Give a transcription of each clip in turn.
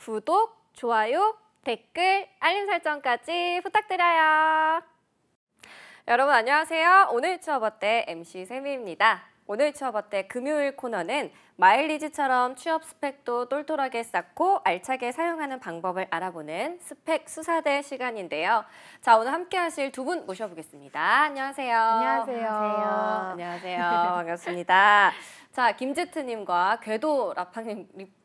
구독, 좋아요, 댓글, 알림 설정까지 부탁드려요. 여러분 안녕하세요. 오늘 취업어때 MC 세미입니다. 오늘 취업어때 금요일 코너는 마일리지처럼 취업 스펙도 똘똘하게 쌓고 알차게 사용하는 방법을 알아보는 스펙 수사대 시간인데요. 자, 오늘 함께 하실 두 분 모셔보겠습니다. 안녕하세요. 안녕하세요. 안녕하세요. 반갑습니다. 자, 김지트님과 궤도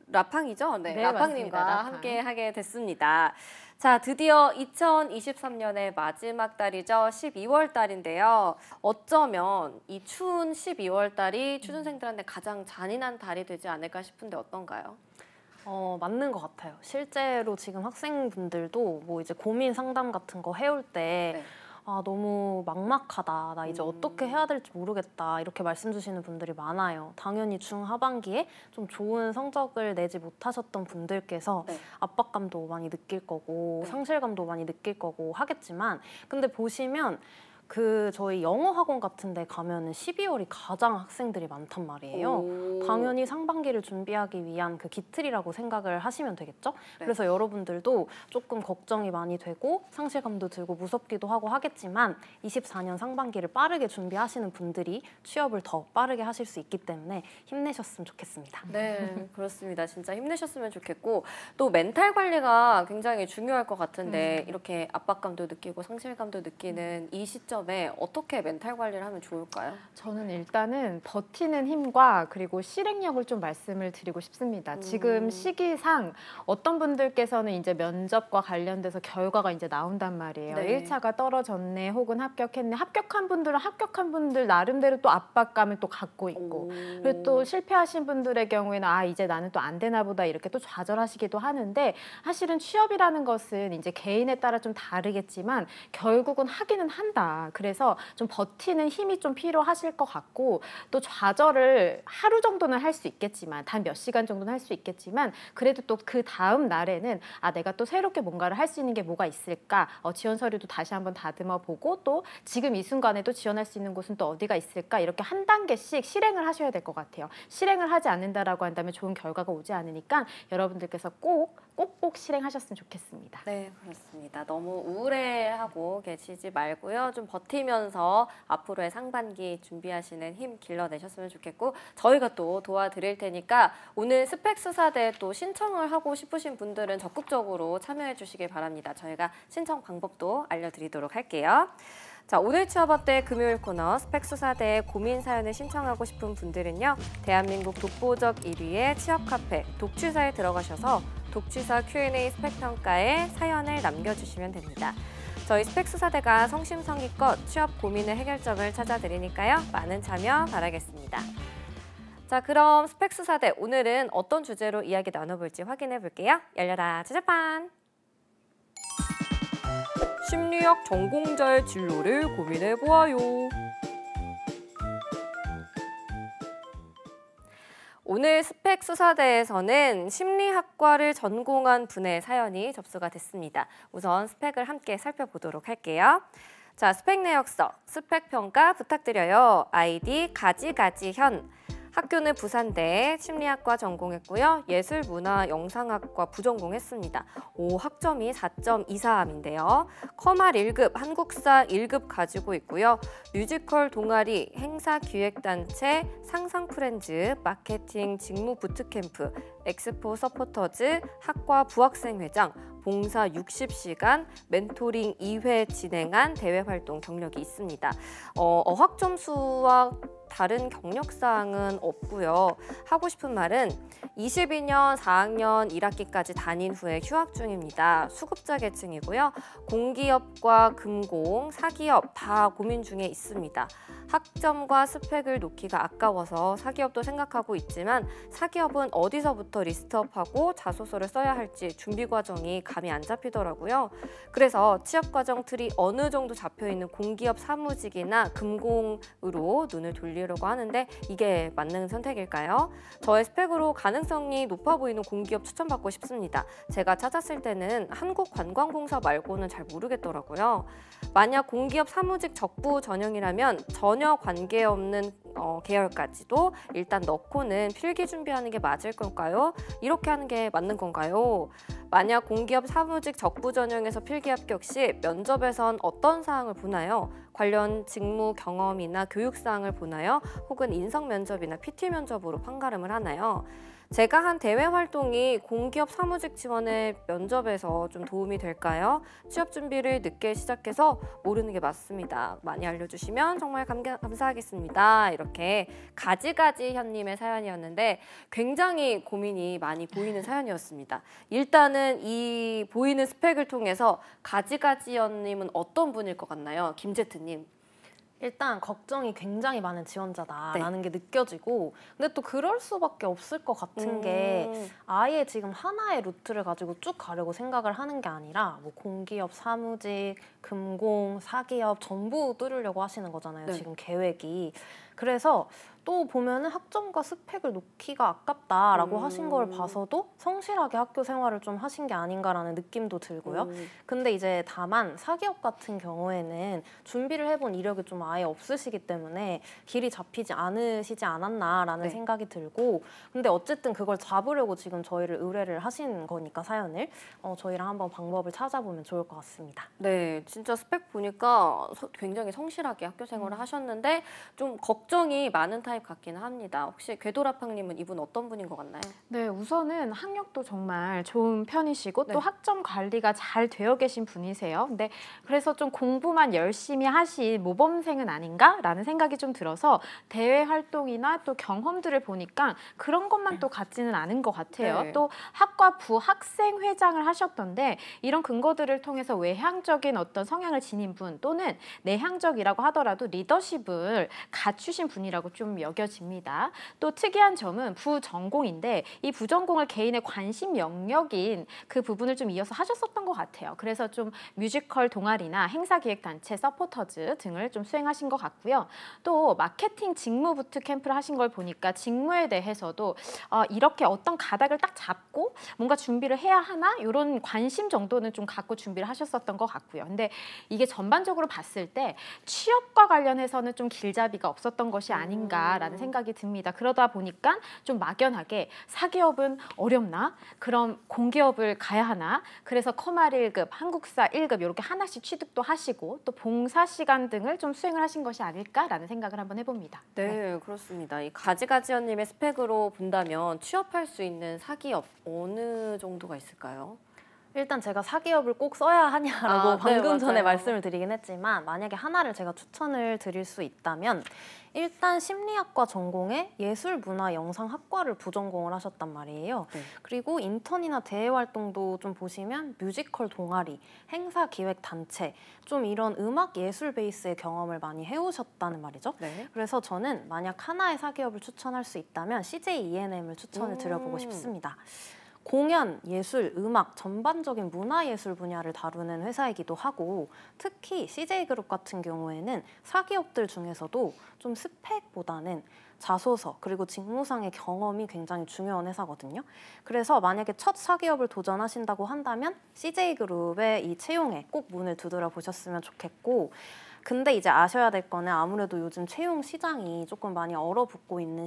라팡이죠? 네, 네, 라팡님과 맞습니다. 라팡. 함께 하게 됐습니다. 자, 드디어 2023년의 마지막 달이죠. 12월 달인데요. 어쩌면 이 추운 12월 달이 취준생들한테 가장 잔인한 달이 되지 않을까 싶은데 어떤가요? 맞는 것 같아요. 실제로 지금 학생분들도 뭐 이제 고민 상담 같은 거 해올 때 네. 너무 막막하다. 나 이제 어떻게 해야 될지 모르겠다. 이렇게 말씀 주시는 분들이 많아요. 당연히 중하반기에 좀 좋은 성적을 내지 못하셨던 분들께서 네. 압박감도 많이 느낄 거고 네. 상실감도 많이 느낄 거고 하겠지만 근데 보시면 저희 영어 학원 같은 데 가면은 12월이 가장 학생들이 많단 말이에요. 오. 당연히 상반기를 준비하기 위한 그 기틀이라고 생각을 하시면 되겠죠? 네. 그래서 여러분들도 조금 걱정이 많이 되고 상실감도 들고 무섭기도 하고 하겠지만 24년 상반기를 빠르게 준비하시는 분들이 취업을 더 빠르게 하실 수 있기 때문에 힘내셨으면 좋겠습니다. 네, 그렇습니다. 진짜 힘내셨으면 좋겠고 또 멘탈 관리가 굉장히 중요할 것 같은데 이렇게 압박감도 느끼고 상실감도 느끼는 이 시점에 어떻게 멘탈 관리를 하면 좋을까요? 저는 일단은 버티는 힘과 그리고 실행력을 좀 말씀을 드리고 싶습니다. 지금 시기상 어떤 분들께서는 이제 면접과 관련돼서 결과가 이제 나온단 말이에요. 네. 1차가 떨어졌네 혹은 합격했네. 합격한 분들은 합격한 분들 나름대로 또 압박감을 또 갖고 있고 그리고 또 실패하신 분들의 경우에는 이제 나는 또 안 되나 보다 이렇게 또 좌절하시기도 하는데 사실은 취업이라는 것은 이제 개인에 따라 좀 다르겠지만 결국은 하기는 한다. 그래서 좀 버티는 힘이 좀 필요하실 것 같고 또 좌절을 하루 정도는 할 수 있겠지만 단 몇 시간 정도는 할 수 있겠지만 그래도 또 그 다음 날에는 내가 또 새롭게 뭔가를 할 수 있는 게 뭐가 있을까 지원 서류도 다시 한번 다듬어 보고 또 지금 이 순간에도 지원할 수 있는 곳은 또 어디가 있을까 이렇게 한 단계씩 실행을 하셔야 될 것 같아요. 실행을 하지 않는다라고 한다면 좋은 결과가 오지 않으니까 여러분들께서 꼭 실행하셨으면 좋겠습니다. 네, 그렇습니다. 너무 우울해하고 계시지 말고요. 좀 버티면서 앞으로의 상반기 준비하시는 힘 길러내셨으면 좋겠고 저희가 또 도와드릴 테니까 오늘 스펙 수사대 또 신청을 하고 싶으신 분들은 적극적으로 참여해 주시길 바랍니다. 저희가 신청 방법도 알려드리도록 할게요. 자, 오늘 취업어때 금요일 코너 스펙 수사대에 고민 사연을 신청하고 싶은 분들은요. 대한민국 독보적 1위의 취업 카페 독취사에 들어가셔서 독취사 Q&A 스펙 평가에 사연을 남겨주시면 됩니다. 저희 스펙 수사대가 성심성의껏 취업 고민의 해결점을 찾아드리니까요. 많은 참여 바라겠습니다. 자, 그럼 스펙 수사대 오늘은 어떤 주제로 이야기 나눠볼지 확인해 볼게요. 열려라 주제판! 심리학 전공자의 진로를 고민해 보아요. 오늘 스펙 수사대에서는 심리학과를 전공한 분의 사연이 접수가 됐습니다. 우선 스펙을 함께 살펴보도록 할게요. 자, 스펙 내역서, 스펙 평가 부탁드려요. 아이디 가지가지현. 학교는 부산대 심리학과 전공했고요. 예술문화영상학과 부전공했습니다. 학점이 4.23인데요. 커말 1급, 한국사 1급 가지고 있고요. 뮤지컬 동아리, 행사기획단체, 상상프렌즈, 마케팅 직무 부트캠프, 엑스포 서포터즈, 학과 부학생회장, 봉사 60시간, 멘토링 2회 진행한 대외활동 경력이 있습니다. 어학 점수와 다른 경력사항은 없고요. 하고 싶은 말은 22년 4학년 1학기까지 다닌 후에 휴학 중입니다. 수급자 계층이고요. 공기업과 금공, 사기업 다 고민 중에 있습니다. 학점과 스펙을 놓기가 아까워서 사기업도 생각하고 있지만 사기업은 어디서부터 리스트업하고 자소서를 써야 할지 준비 과정이 감이 안 잡히더라고요. 그래서 취업 과정 틀이 어느 정도 잡혀있는 공기업 사무직이나 금공으로 눈을 돌리고 늘리려고 하는데 이게 맞는 선택일까요? 저의 스펙으로 가능성이 높아 보이는 공기업 추천받고 싶습니다. 제가 찾았을 때는 한국관광공사 말고는 잘 모르겠더라고요. 만약 공기업 사무직 적부 전형이라면 전혀 관계없는 계열까지도 일단 넣고는 필기 준비하는 게 맞을 걸까요? 이렇게 하는 게 맞는 건가요? 만약 공기업 사무직 적부 전형에서 필기 합격 시 면접에선 어떤 사항을 보나요? 관련 직무 경험이나 교육 사항을 보나요? 혹은 인성 면접이나 PT 면접으로 판가름을 하나요? 제가 한 대외 활동이 공기업 사무직 지원의 면접에서 좀 도움이 될까요? 취업 준비를 늦게 시작해서 모르는 게 맞습니다. 많이 알려주시면 정말 감사하겠습니다. 이렇게 가지가지 현님의 사연이었는데 굉장히 고민이 많이 보이는 사연이었습니다. 일단은 이 보이는 스펙을 통해서 가지가지 현님은 어떤 분일 것 같나요? 김제트님. 일단 걱정이 굉장히 많은 지원자다라는 게 느껴지고 근데 또 그럴 수밖에 없을 것 같은 게 아예 지금 하나의 루트를 가지고 쭉 가려고 생각을 하는 게 아니라 뭐 공기업, 사무직, 금공, 사기업 전부 뚫으려고 하시는 거잖아요. 네. 지금 계획이. 그래서 또 보면은 학점과 스펙을 놓기가 아깝다라고 하신 걸 봐서도 성실하게 학교 생활을 좀 하신 게 아닌가라는 느낌도 들고요. 근데 이제 다만 사기업 같은 경우에는 준비를 해본 이력이 좀 아예 없으시기 때문에 길이 잡히지 않으시지 않았나라는 네. 생각이 들고 근데 어쨌든 그걸 잡으려고 지금 저희를 의뢰를 하신 거니까 사연을 저희랑 한번 방법을 찾아보면 좋을 것 같습니다. 네, 진짜 스펙 보니까 굉장히 성실하게 학교 생활을 하셨는데 좀 걱정이 많은 타입 같기는 합니다. 혹시 궤도라팡님은 이분 어떤 분인 것 같나요? 네, 우선은 학력도 정말 좋은 편이시고 네. 또 학점 관리가 잘 되어 계신 분이세요. 근데 그래서 좀 공부만 열심히 하신 모범생은 아닌가라는 생각이 좀 들어서 대외 활동이나 또 경험들을 보니까 그런 것만 또 같지는 않은 것 같아요. 네. 또 학과 부학생회장을 하셨던데 이런 근거들을 통해서 외향적인 어떤 성향을 지닌 분 또는 내향적이라고 하더라도 리더십을 갖추신 분이라고 좀 여겨집니다. 또 특이한 점은 부전공인데 이 부전공을 개인의 관심 영역인 그 부분을 좀 이어서 하셨었던 것 같아요. 그래서 좀 뮤지컬 동아리나 행사기획단체, 서포터즈 등을 좀 수행하신 것 같고요. 또 마케팅 직무 부트 캠프를 하신 걸 보니까 직무에 대해서도 이렇게 어떤 가닥을 딱 잡고 뭔가 준비를 해야 하나 이런 관심 정도는 좀 갖고 준비를 하셨었던 것 같고요. 근데 이게 전반적으로 봤을 때 취업과 관련해서는 좀 길잡이가 없었던 것이 아닌가라는 생각이 듭니다. 그러다 보니까 좀 막연하게 사기업은 어렵나? 그럼 공기업을 가야 하나? 그래서 커말 1급, 한국사 1급 이렇게 하나씩 취득도 하시고 또 봉사 시간 등을 좀 수행을 하신 것이 아닐까라는 생각을 한번 해봅니다. 네, 그렇습니다. 이 가지가지언님의 스펙으로 본다면 취업할 수 있는 사기업 어느 정도가 있을까요? 일단 제가 사기업을 꼭 써야 하냐라고 네, 방금 전에 맞아요. 말씀을 드리긴 했지만 만약에 하나를 제가 추천을 드릴 수 있다면 일단 심리학과 전공에 예술문화영상학과를 부전공을 하셨단 말이에요. 네. 그리고 인턴이나 대외활동도 좀 보시면 뮤지컬 동아리, 행사기획단체 좀 이런 음악 예술 베이스의 경험을 많이 해오셨다는 말이죠. 네. 그래서 저는 만약 하나의 사기업을 추천할 수 있다면 CJ ENM을 추천을 드려보고 싶습니다. 공연, 예술, 음악, 전반적인 문화예술 분야를 다루는 회사이기도 하고 특히 CJ그룹 같은 경우에는 사기업들 중에서도 좀 스펙보다는 자소서 그리고 직무상의 경험이 굉장히 중요한 회사거든요. 그래서 만약에 첫 사기업을 도전하신다고 한다면 CJ그룹의 이 채용에 꼭 문을 두드려 보셨으면 좋겠고 근데 이제 아셔야 될 거는 아무래도 요즘 채용 시장이 조금 많이 얼어붙고 있는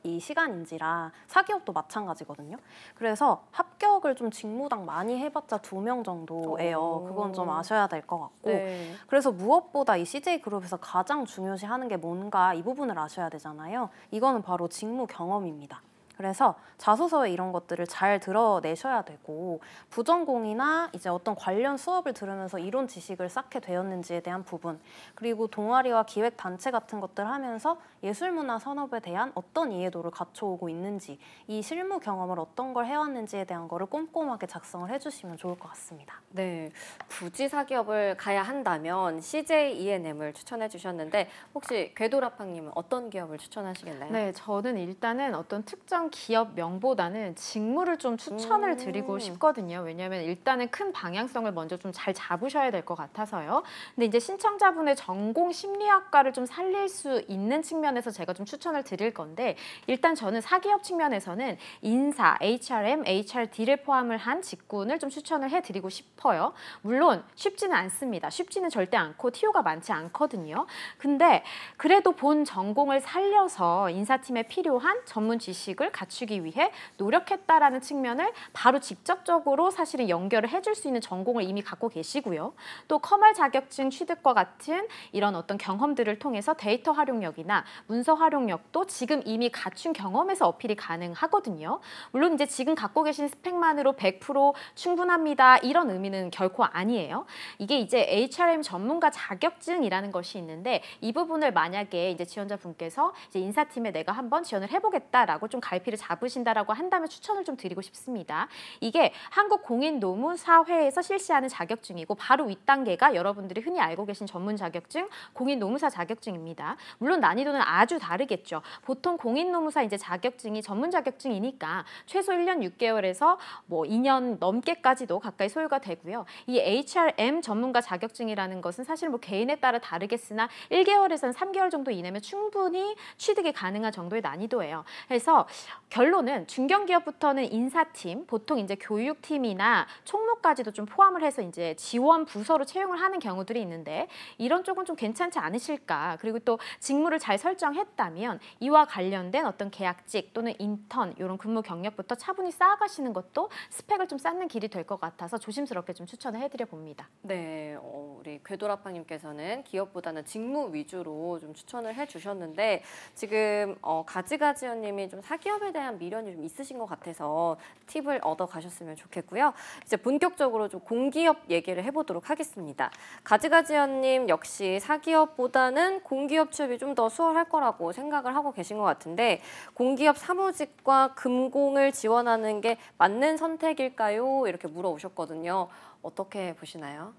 이 시간인지라 사기업도 마찬가지거든요. 그래서 합격을 좀 직무당 많이 해봤자 2명 정도예요. 그건 좀 아셔야 될 것 같고 네. 그래서 무엇보다 이 CJ그룹에서 가장 중요시하는 게 뭔가 이 부분을 아셔야 되잖아요. 이거는 바로 직무 경험입니다. 그래서 자소서에 이런 것들을 잘 드러내셔야 되고 부전공이나 이제 어떤 관련 수업을 들으면서 이론 지식을 쌓게 되었는지에 대한 부분 그리고 동아리와 기획 단체 같은 것들 하면서 예술문화 산업에 대한 어떤 이해도를 갖춰오고 있는지 이 실무 경험을 어떤 걸 해왔는지에 대한 거를 꼼꼼하게 작성을 해주시면 좋을 것 같습니다. 네, 굳이 사기업을 가야 한다면 CJ ENM을 추천해 주셨는데 혹시 궤도라팡님은 어떤 기업을 추천하시겠나요? 네, 저는 일단은 어떤 특정 특정 기업명보다는 직무를 좀 추천을 드리고 싶거든요. 왜냐하면 일단은 큰 방향성을 먼저 좀 잘 잡으셔야 될 것 같아서요. 근데 이제 신청자분의 전공 심리학과를 좀 살릴 수 있는 측면에서 제가 좀 추천을 드릴 건데, 일단 저는 사기업 측면에서는 인사, HRM, HRD를 포함을 한 직군을 좀 추천을 해드리고 싶어요. 물론 쉽지는 않습니다. 쉽지는 절대 않고 TO가 많지 않거든요. 근데 그래도 본 전공을 살려서 인사팀에 필요한 전문 지식을 갖추기 위해 노력했다라는 측면을 바로 직접적으로 사실은 연결을 해줄 수 있는 전공을 이미 갖고 계시고요. 또 커멀 자격증 취득과 같은 이런 어떤 경험들을 통해서 데이터 활용력이나 문서 활용력도 지금 이미 갖춘 경험에서 어필이 가능하거든요. 물론 이제 지금 갖고 계신 스펙만으로 100% 충분합니다, 이런 의미는 결코 아니에요. 이게 이제 HRM 전문가 자격증이라는 것이 있는데, 이 부분을 만약에 이제 지원자분께서 이제 인사팀에 내가 한번 지원을 해보겠다라고 좀 갈피를 잡으신다라고 한다면 추천을 좀 드리고 싶습니다. 이게 한국공인노무사회에서 실시하는 자격증이고, 바로 윗단계가 여러분들이 흔히 알고 계신 전문 자격증 공인노무사 자격증입니다. 물론 난이도는 아주 다르겠죠. 보통 공인노무사 이제 자격증이 전문 자격증이니까 최소 1년 6개월에서 뭐 2년 넘게까지도 가까이 소요가 되고요. 이 HRM 전문가 자격증이라는 것은 사실 뭐 개인에 따라 다르겠으나 1개월에서는 3개월 정도 이내면 충분히 취득이 가능한 정도의 난이도예요. 그래서 결론은 중견기업부터는 인사팀, 보통 이제 교육팀이나 총무까지도 좀 포함을 해서 이제 지원 부서로 채용을 하는 경우들이 있는데, 이런 쪽은 좀 괜찮지 않으실까? 그리고 또 직무를 잘 설정했다면 이와 관련된 어떤 계약직 또는 인턴 이런 근무 경력부터 차분히 쌓아가시는 것도 스펙을 좀 쌓는 길이 될 것 같아서 조심스럽게 좀 추천을 해드려 봅니다. 네, 우리 궤도라팡님께서는 기업보다는 직무 위주로 좀 추천을 해주셨는데, 지금 가지가지연님이 좀 사기업에 대한 미련이 좀 있으신 것 같아서 팁을 얻어 가셨으면 좋겠고요. 이제 본격적으로 좀 공기업 얘기를 해보도록 하겠습니다. 가지가지연님 역시 사기업보다는 공기업 취업이 좀 더 수월할 거라고 생각을 하고 계신 것 같은데, 공기업 사무직과 금공을 지원하는 게 맞는 선택일까요? 이렇게 물어오셨거든요. 어떻게 보시나요?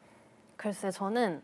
글쎄, 저는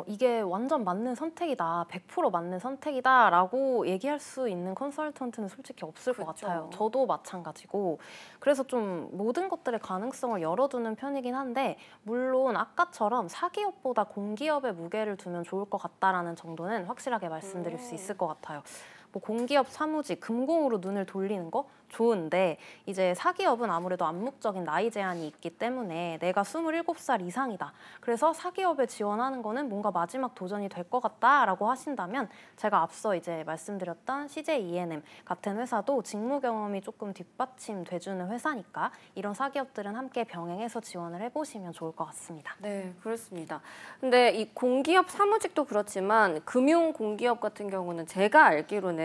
이게 완전 맞는 선택이다, 100% 맞는 선택이다라고 얘기할 수 있는 컨설턴트는 솔직히 없을 것 그쵸. 같아요. 저도 마찬가지고. 그래서 좀 모든 것들의 가능성을 열어두는 편이긴 한데, 물론 아까처럼 사기업보다 공기업에 무게를 두면 좋을 것 같다라는 정도는 확실하게 말씀드릴 수 있을 것 같아요. 뭐 공기업 사무직, 금공으로 눈을 돌리는 거 좋은데, 이제 사기업은 아무래도 암묵적인 나이 제한이 있기 때문에 내가 27살 이상이다, 그래서 사기업에 지원하는 거는 뭔가 마지막 도전이 될 것 같다라고 하신다면, 제가 앞서 이제 말씀드렸던 CJ E&M 같은 회사도 직무 경험이 조금 뒷받침돼주는 회사니까 이런 사기업들은 함께 병행해서 지원을 해보시면 좋을 것 같습니다. 네, 그렇습니다. 근데 이 공기업 사무직도 그렇지만 금융 공기업 같은 경우는 제가 알기로는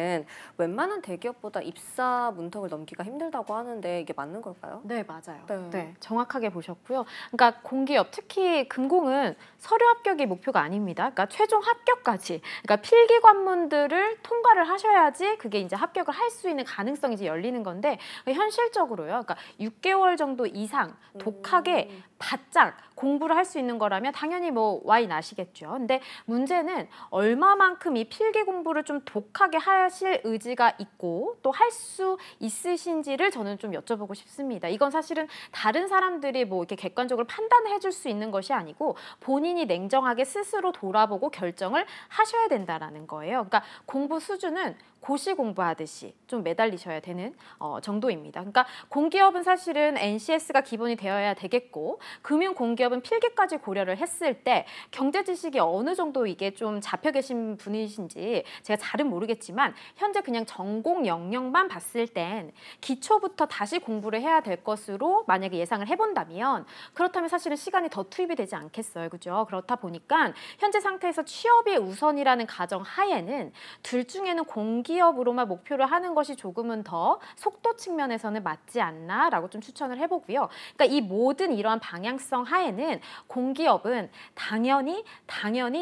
웬만한 대기업보다 입사 문턱을 넘기가 힘들다고 하는데, 이게 맞는 걸까요? 네, 맞아요. 네. 네, 정확하게 보셨고요. 그러니까 공기업, 특히 금공은 서류 합격이 목표가 아닙니다. 그러니까 최종 합격까지, 그러니까 필기 관문들을 통과를 하셔야지 그게 이제 합격을 할 수 있는 가능성이 이제 열리는 건데, 현실적으로요. 그러니까 6개월 정도 이상 독하게 바짝 공부를 할 수 있는 거라면 당연히 뭐 와이 나시겠죠. 근데 문제는 얼마만큼 이 필기 공부를 좀 독하게 하실 의지가 있고 또 할 수 있으신지를 저는 좀 여쭤보고 싶습니다. 이건 사실은 다른 사람들이 뭐 이렇게 객관적으로 판단해 줄 수 있는 것이 아니고 본인이 냉정하게 스스로 돌아보고 결정을 하셔야 된다라는 거예요. 그러니까 공부 수준은 고시 공부하듯이 좀 매달리셔야 되는 정도입니다. 그러니까 공기업은 사실은 NCS가 기본이 되어야 되겠고, 금융 공기업은 필기까지 고려를 했을 때 경제 지식이 어느 정도 이게 좀 잡혀 계신 분이신지 제가 잘은 모르겠지만, 현재 그냥 전공 영역만 봤을 땐 기초부터 다시 공부를 해야 될 것으로 만약에 예상을 해본다면, 그렇다면 사실은 시간이 더 투입이 되지 않겠어요, 그죠? 그렇다 보니까 현재 상태에서 취업이 우선이라는 가정 하에는 둘 중에는 공기업으로만 목표를 하는 것이 조금은 더 속도 측면에서는 맞지 않나라고 좀 추천을 해보고요. 그러니까 이 모든 이러한 방향성 하에는 공기업은 당연히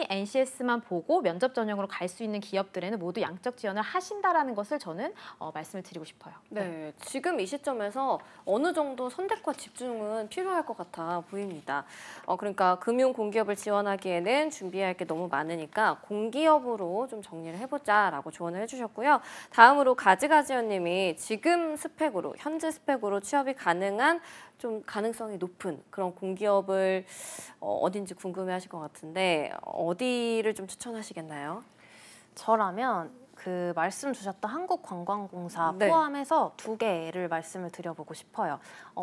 NCS만 보고 면접 전형으로 갈 수 있는 기업들에는 모두 양적 지원을 하신다라는 것을 저는 말씀을 드리고 싶어요. 네, 지금 이 시점에서 어느 정도 선택과 집중은 필요할 것 같아 보입니다. 그러니까 금융 공기업을 지원하기에는 준비할 게 너무 많으니까 공기업으로 좀 정리를 해보자라고 조언을 해주셨고요. 주셨고요. 다음으로 가지가지언님이 지금 스펙으로, 현재 스펙으로 취업이 가능한 좀 가능성이 높은 그런 공기업을 어딘지 궁금해하실 것 같은데 어디를 좀 추천하시겠나요? 저라면 그 말씀 주셨던 한국관광공사 네. 포함해서 2개를 말씀을 드려보고 싶어요.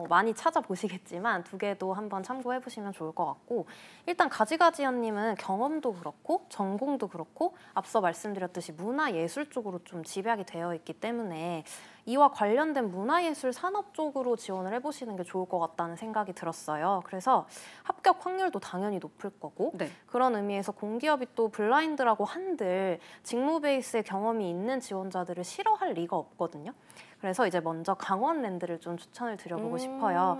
많이 찾아보시겠지만 2개도 한번 참고해 보시면 좋을 것 같고, 일단 가지가지언님은 경험도 그렇고 전공도 그렇고 앞서 말씀드렸듯이 문화예술 쪽으로 좀 집약이 되어 있기 때문에 이와 관련된 문화예술 산업 쪽으로 지원을 해보시는 게 좋을 것 같다는 생각이 들었어요. 그래서 합격 확률도 당연히 높을 거고, 네. 그런 의미에서 공기업이 또 블라인드라고 한들 직무 베이스의 경험이 있는 지원자들을 싫어할 리가 없거든요. 그래서 이제 먼저 강원랜드를 좀 추천을 드려보고 싶어요.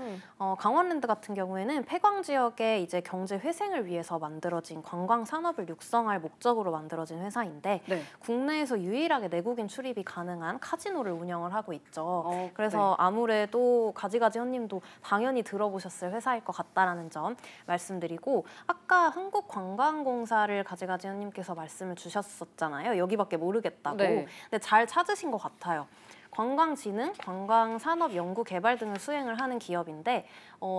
강원랜드 같은 경우에는 폐광 지역의 이제 경제 회생을 위해서 만들어진 관광 산업을 육성할 목적으로 만들어진 회사인데, 네. 국내에서 유일하게 내국인 출입이 가능한 카지노를 운영을 하고 있죠. 그래서 네. 아무래도 가지가지언님도 당연히 들어보셨을 회사일 것 같다라는 점 말씀드리고, 아까 한국관광공사를 가지가지언님께서 말씀을 주셨었잖아요. 여기밖에 모르겠다고. 네. 근데 잘 찾으신 것 같아요. 관광진흥, 관광산업연구개발 등을 수행을 하는 기업인데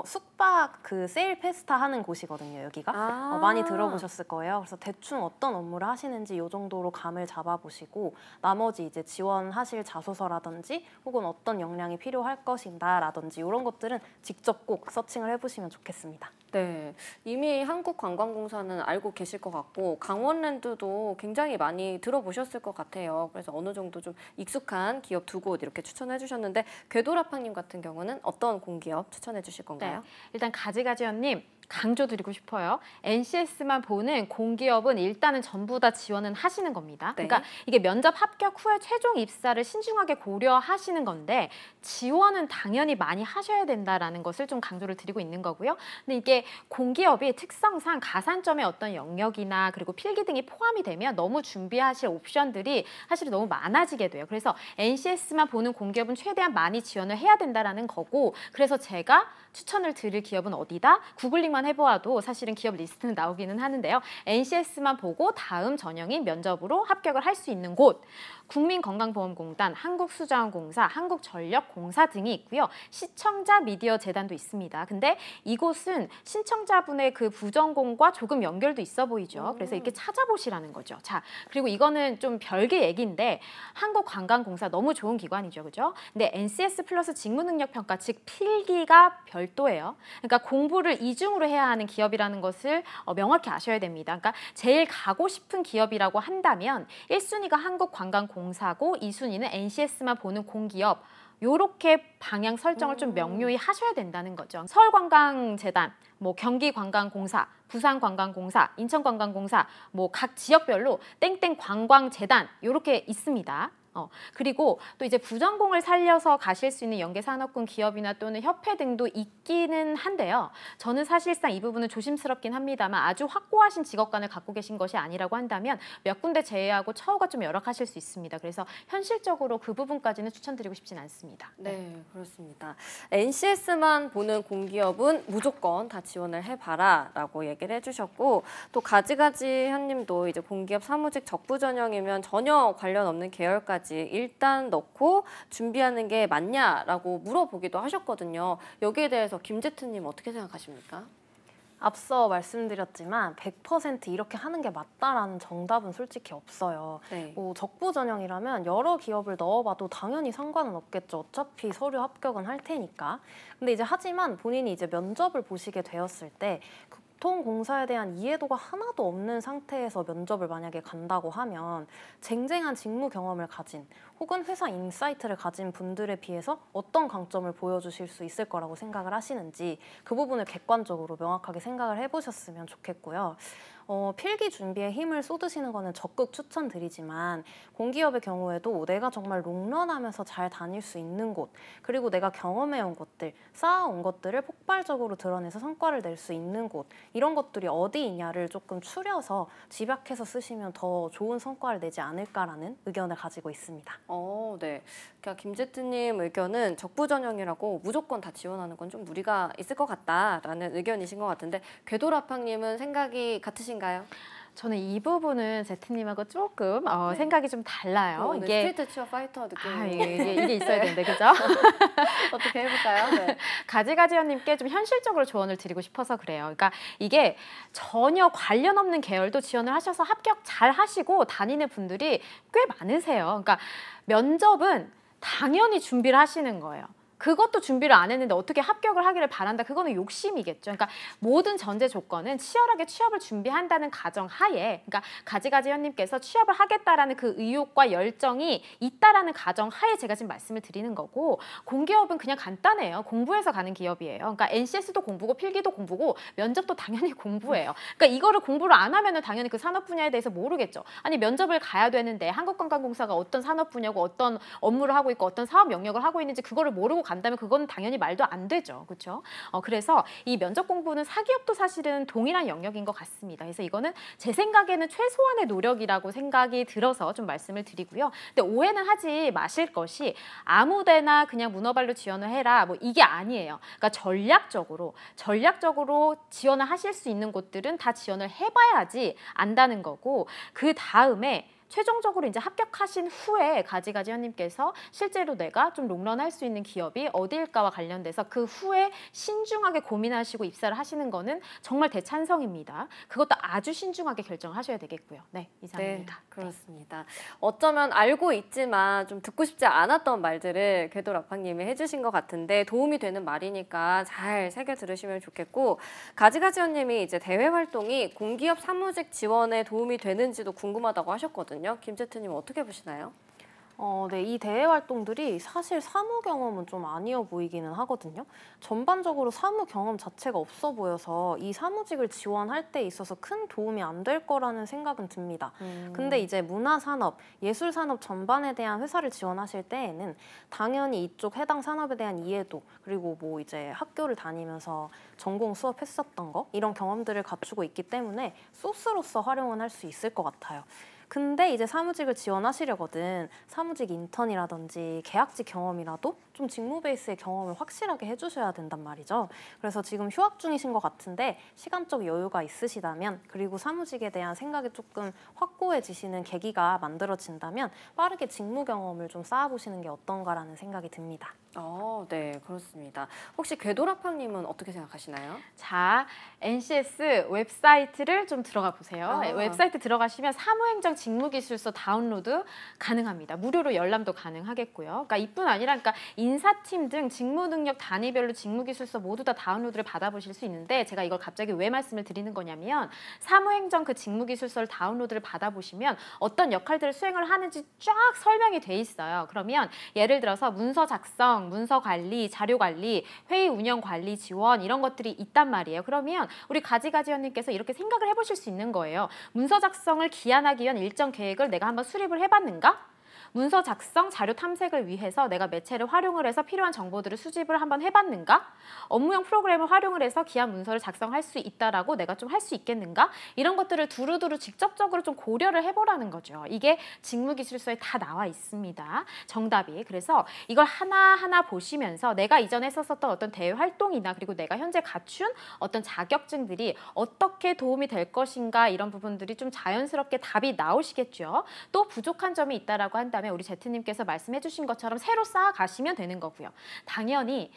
숙박 그 세일 페스타 하는 곳이거든요. 여기가 많이 들어보셨을 거예요. 그래서 대충 어떤 업무를 하시는지 이 정도로 감을 잡아보시고, 나머지 이제 지원하실 자소서라든지 혹은 어떤 역량이 필요할 것인가라든지 이런 것들은 직접 꼭 서칭을 해보시면 좋겠습니다. 네, 이미 한국관광공사는 알고 계실 것 같고 강원랜드도 굉장히 많이 들어보셨을 것 같아요. 그래서 어느 정도 좀 익숙한 기업 2곳 이렇게 추천해 주셨는데, 궤도라팡님 같은 경우는 어떤 공기업 추천해 주실 건가요? 네, 일단 가지가지언님 강조드리고 싶어요. NCS만 보는 공기업은 일단은 전부 다 지원은 하시는 겁니다. 네. 그러니까 이게 면접 합격 후에 최종 입사를 신중하게 고려하시는 건데 지원은 당연히 많이 하셔야 된다라는 것을 좀 강조를 드리고 있는 거고요. 근데 이게 공기업이 특성상 가산점의 어떤 영역이나 그리고 필기 등이 포함이 되면 너무 준비하실 옵션들이 사실 너무 많아지게 돼요. 그래서 NCS만 보는 공기업은 최대한 많이 지원을 해야 된다라는 거고, 그래서 제가 추천을 드릴 기업은 어디다? 구글링만 해보아도 사실은 기업 리스트는 나오기는 하는데요. NCS만 보고 다음 전형인 면접으로 합격을 할 수 있는 곳, 국민건강보험공단, 한국수자원공사, 한국전력공사 등이 있고요. 시청자 미디어 재단도 있습니다. 근데 이곳은 신청자분의 그 부전공과 조금 연결도 있어 보이죠. 그래서 이렇게 찾아보시라는 거죠. 자, 그리고 이거는 좀 별개 얘기인데 한국관광공사 너무 좋은 기관이죠. 그죠? 근데 NCS 플러스 직무능력평가, 즉 필기가 별도예요. 그러니까 공부를 이중으로 해야 하는 기업이라는 것을 명확히 아셔야 됩니다. 그러니까 제일 가고 싶은 기업이라고 한다면 1순위가 한국관광공사고 2순위는 NCS만 보는 공기업, 요렇게 방향 설정을 좀 명료히 하셔야 된다는 거죠. 서울관광재단, 뭐 경기관광공사, 부산관광공사, 인천관광공사, 뭐 각 지역별로 땡땡 관광재단 요렇게 있습니다. 그리고 또 이제 부전공을 살려서 가실 수 있는 연계산업군 기업이나 또는 협회 등도 있기는 한데요. 저는 사실상 이 부분은 조심스럽긴 합니다만 아주 확고하신 직업관을 갖고 계신 것이 아니라고 한다면 몇 군데 제외하고 처우가 좀 열악하실 수 있습니다. 그래서 현실적으로 그 부분까지는 추천드리고 싶진 않습니다. 네, 그렇습니다. NCS만 보는 공기업은 무조건 다 지원을 해봐라 라고 얘기를 해주셨고, 또 가지가지 현님도 이제 공기업 사무직 적부 전형이면 전혀 관련 없는 계열까지 일단 넣고 준비하는 게 맞냐라고 물어보기도 하셨거든요. 여기에 대해서 김제트님 어떻게 생각하십니까? 앞서 말씀드렸지만 100% 이렇게 하는 게 맞다라는 정답은 솔직히 없어요. 네. 뭐 적부 전형이라면 여러 기업을 넣어봐도 당연히 상관은 없겠죠. 어차피 서류 합격은 할 테니까. 근데 이제 하지만 본인이 이제 면접을 보시게 되었을 때 교통공사에 대한 이해도가 하나도 없는 상태에서 면접을 만약에 간다고 하면 쟁쟁한 직무 경험을 가진 혹은 회사 인사이트를 가진 분들에 비해서 어떤 강점을 보여주실 수 있을 거라고 생각을 하시는지 그 부분을 객관적으로 명확하게 생각을 해보셨으면 좋겠고요. 필기 준비에 힘을 쏟으시는 거는 적극 추천드리지만 공기업의 경우에도 내가 정말 롱런하면서 잘 다닐 수 있는 곳, 그리고 내가 경험해온 것들, 쌓아온 것들을 폭발적으로 드러내서 성과를 낼 수 있는 곳, 이런 것들이 어디 있냐를 조금 추려서 집약해서 쓰시면 더 좋은 성과를 내지 않을까라는 의견을 가지고 있습니다. 네. 그러니까 김제트님 의견은 적부 전형이라고 무조건 다 지원하는 건 좀 무리가 있을 것 같다라는 의견이신 것 같은데, 궤도라팡님은 생각이 같으신가요? 저는 이 부분은 제트님하고 조금 생각이 좀 달라요. 오늘 스트리트 치어 파이터 느낌. 이게 있어야 되는데, 그죠? 어떻게 해볼까요? 네. 가지가지언님께 좀 현실적으로 조언을 드리고 싶어서 그래요. 그러니까 이게 전혀 관련 없는 계열도 지원을 하셔서 합격 잘 하시고 다니는 분들이 꽤 많으세요. 그러니까 면접은 당연히 준비를 하시는 거예요. 그것도 준비를 안 했는데 어떻게 합격을 하기를 바란다. 그거는 욕심이겠죠. 그러니까 모든 전제 조건은 치열하게 취업을 준비한다는 가정하에, 그러니까 가지가지현님께서 취업을 하겠다라는 그 의욕과 열정이 있다라는 가정하에 제가 지금 말씀을 드리는 거고, 공기업은 그냥 간단해요. 공부해서 가는 기업이에요. 그러니까 NCS도 공부고 필기도 공부고 면접도 당연히 공부예요. 그러니까 이거를 공부를 안 하면은 당연히 그 산업 분야에 대해서 모르겠죠. 아니 면접을 가야 되는데 한국관광공사가 어떤 산업 분야고 어떤 업무를 하고 있고 어떤 사업 영역을 하고 있는지 그거를 모르고 간다면 그건 당연히 말도 안 되죠. 그렇죠? 그래서 이 면접 공부는 사기업도 사실은 동일한 영역인 것 같습니다. 그래서 이거는 제 생각에는 최소한의 노력이라고 생각이 들어서 좀 말씀을 드리고요. 근데 오해는 하지 마실 것이 아무데나 그냥 문어발로 지원을 해라. 뭐 이게 아니에요. 그러니까 전략적으로 지원을 하실 수 있는 곳들은 다 지원을 해봐야지 안다는 거고, 그 다음에 최종적으로 이제 합격하신 후에 가지가지현님께서 실제로 내가 좀 롱런할 수 있는 기업이 어디일까와 관련돼서 그 후에 신중하게 고민하시고 입사를 하시는 거는 정말 대찬성입니다. 그것도 아주 신중하게 결정하셔야 되겠고요. 네, 이상입니다. 네, 그렇습니다. 어쩌면 알고 있지만 좀 듣고 싶지 않았던 말들을 궤도라팡님이 해주신 것 같은데 도움이 되는 말이니까 잘 새겨 들으시면 좋겠고, 가지가지현님이 이제 대외 활동이 공기업 사무직 지원에 도움이 되는지도 궁금하다고 하셨거든요. 김제트님 어떻게 보시나요? 네, 이 대외 활동들이 사실 사무 경험은 좀 아니어 보이기는 하거든요. 전반적으로 사무 경험 자체가 없어 보여서 이 사무직을 지원할 때 있어서 큰 도움이 안 될 거라는 생각은 듭니다. 근데 이제 문화산업, 예술산업 전반에 대한 회사를 지원하실 때에는 당연히 이쪽 해당 산업에 대한 이해도, 그리고 뭐 이제 학교를 다니면서 전공 수업했었던 거, 이런 경험들을 갖추고 있기 때문에 소스로서 활용은 할 수 있을 것 같아요. 근데 이제 사무직을 지원하시려거든 사무직 인턴이라든지 계약직 경험이라도 좀 직무 베이스의 경험을 확실하게 해주셔야 된단 말이죠. 그래서 지금 휴학 중이신 것 같은데 시간적 여유가 있으시다면, 그리고 사무직에 대한 생각이 조금 확고해지시는 계기가 만들어진다면 빠르게 직무 경험을 좀 쌓아보시는 게 어떤가라는 생각이 듭니다. 네, 그렇습니다. 혹시 궤도라팡님은 어떻게 생각하시나요? 자, NCS 웹사이트를 좀 들어가 보세요. 웹사이트 들어가시면 사무행정 직무기술서 다운로드 가능합니다. 무료로 열람도 가능하겠고요. 그러니까 이뿐 아니라 그러니까 인사팀 등 직무 능력 단위별로 직무기술서 모두 다 다운로드를 받아보실 수 있는데, 제가 이걸 갑자기 왜 말씀을 드리는 거냐면 사무행정 그 직무기술서를 다운로드를 받아보시면 어떤 역할들을 수행을 하는지 쫙 설명이 돼 있어요. 그러면 예를 들어서 문서 작성, 문서 관리, 자료 관리, 회의 운영 관리 지원 이런 것들이 있단 말이에요. 그러면 우리 가지가지원님께서 이렇게 생각을 해보실 수 있는 거예요. 문서 작성을 기한하기 위한 일정 계획을 내가 한번 수립을 해봤는가? 문서 작성, 자료 탐색을 위해서 내가 매체를 활용을 해서 필요한 정보들을 수집을 한번 해봤는가? 업무용 프로그램을 활용을 해서 기한 문서를 작성할 수 있다라고 내가 좀 할 수 있겠는가? 이런 것들을 두루두루 직접적으로 좀 고려를 해보라는 거죠. 이게 직무기술서에 다 나와 있습니다. 정답이. 그래서 이걸 하나하나 보시면서 내가 이전에 했었던 어떤 대외 활동이나 그리고 내가 현재 갖춘 어떤 자격증들이 어떻게 도움이 될 것인가, 이런 부분들이 좀 자연스럽게 답이 나오시겠죠. 또 부족한 점이 있다라고 한다면 우리 제트님께서 말씀해 주신 것처럼 새로 쌓아가시면 되는 거고요. 당연히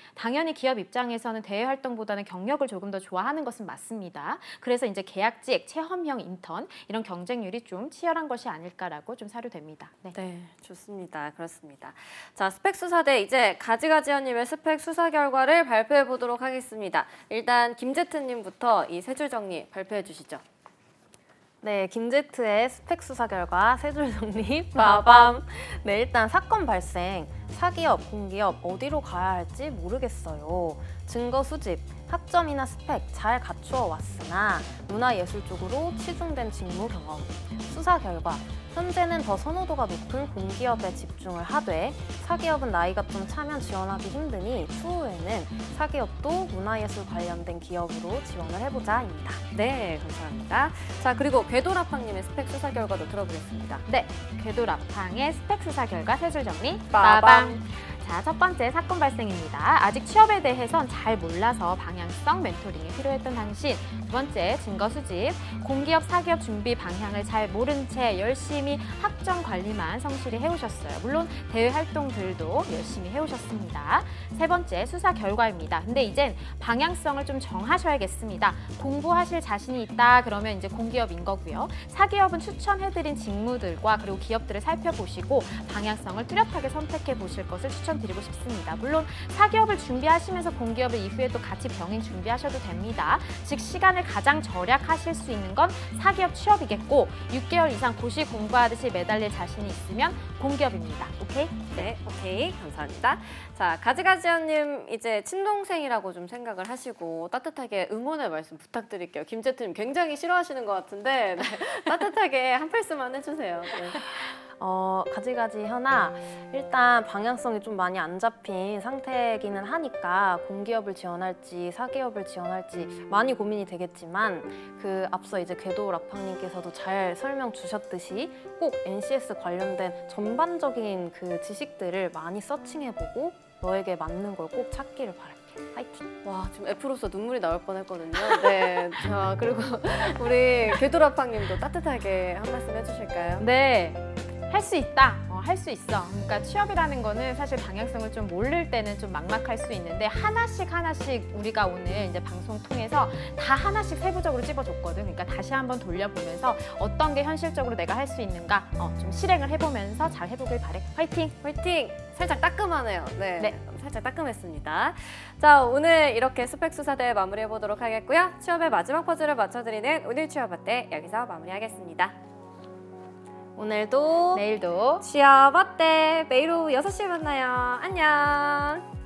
기업 입장에서는 대외 활동보다는 경력을 조금 더 좋아하는 것은 맞습니다. 그래서 이제 계약직, 체험형 인턴 이런 경쟁률이 좀 치열한 것이 아닐까라고 좀 사료됩니다. 네, 좋습니다. 그렇습니다. 자, 스펙 수사대 이제 가지가지현님의 스펙 수사 결과를 발표해 보도록 하겠습니다. 일단 김제트님부터 이 세 줄 정리 발표해 주시죠. 네, 김제트의 스펙 수사 결과 세 줄 정리 빠밤. 네, 일단 사건 발생, 사기업, 공기업 어디로 가야 할지 모르겠어요. 증거 수집, 학점이나 스펙 잘 갖추어 왔으나 문화예술 쪽으로 치중된 직무 경험. 수사 결과, 현재는 더 선호도가 높은 공기업에 집중을 하되 사기업은 나이가 좀 차면 지원하기 힘드니 추후에는 사기업도 문화예술 관련된 기업으로 지원을 해보자입니다. 네, 감사합니다. 자, 그리고 궤도라팡님의 스펙 수사 결과도 들어보겠습니다. 네, 궤도라팡의 스펙 수사 결과 세 줄 정리 빠밤. 자, 첫 번째 사건 발생입니다. 아직 취업에 대해선 잘 몰라서 방향성 멘토링이 필요했던 당신. 두 번째 증거 수집. 공기업, 사기업 준비 방향을 잘 모른 채 열심히 학점 관리만 성실히 해오셨어요. 물론 대외 활동들도 열심히 해오셨습니다. 세 번째 수사 결과입니다. 근데 이젠 방향성을 좀 정하셔야겠습니다. 공부하실 자신이 있다 그러면 이제 공기업인 거고요. 사기업은 추천해드린 직무들과 그리고 기업들을 살펴보시고 방향성을 뚜렷하게 선택해 보실 것을 추천드리고 싶습니다. 물론 사기업을 준비하시면서 공기업을 이후에 또 같이 병행 준비하셔도 됩니다. 즉 시간을 가장 절약하실 수 있는 건 사기업 취업이겠고 6개월 이상 고시 공부하듯이 매달릴 자신이 있으면 공기업입니다. 오케이? 네, 오케이. 감사합니다. 자, 가지가지언님 이제 친동생이라고 좀 생각을 하시고 따뜻하게 응원의 말씀 부탁드릴게요. 김제트님 굉장히 싫어하시는 것 같은데 네, 따뜻하게 한 말씀만 해주세요. 네. 가지가지 현아, 일단 방향성이 좀 많이 안 잡힌 상태이기는 하니까 공기업을 지원할지 사기업을 지원할지 많이 고민이 되겠지만 그 앞서 이제 궤도 락팡님께서도 잘 설명 주셨듯이 꼭 NCS 관련된 전반적인 그 지식들을 많이 서칭해보고 너에게 맞는 걸 꼭 찾기를 바랄게. 파이팅! 와, 지금 F로서 눈물이 나올 뻔했거든요. 네, 자 그리고 우리 궤도라팡님도 따뜻하게 한 말씀 해주실까요? 네. 할 수 있다. 할 수 있어. 그러니까 취업이라는 거는 사실 방향성을 좀 모를 때는 좀 막막할 수 있는데 하나씩 우리가 오늘 이제 방송 통해서 다 하나씩 세부적으로 찝어줬거든. 그러니까 다시 한번 돌려보면서 어떤 게 현실적으로 내가 할 수 있는가 좀 실행을 해보면서 잘 해보길 바래. 화이팅! 화이팅! 살짝 따끔하네요. 네, 네. 살짝 따끔했습니다. 자, 오늘 이렇게 스펙수사대 마무리해보도록 하겠고요. 취업의 마지막 퍼즐을 맞춰드리는 오늘 취업 어때? 여기서 마무리하겠습니다. 오늘도 내일도 취업 어때? 매일 오후 6시에 만나요. 안녕!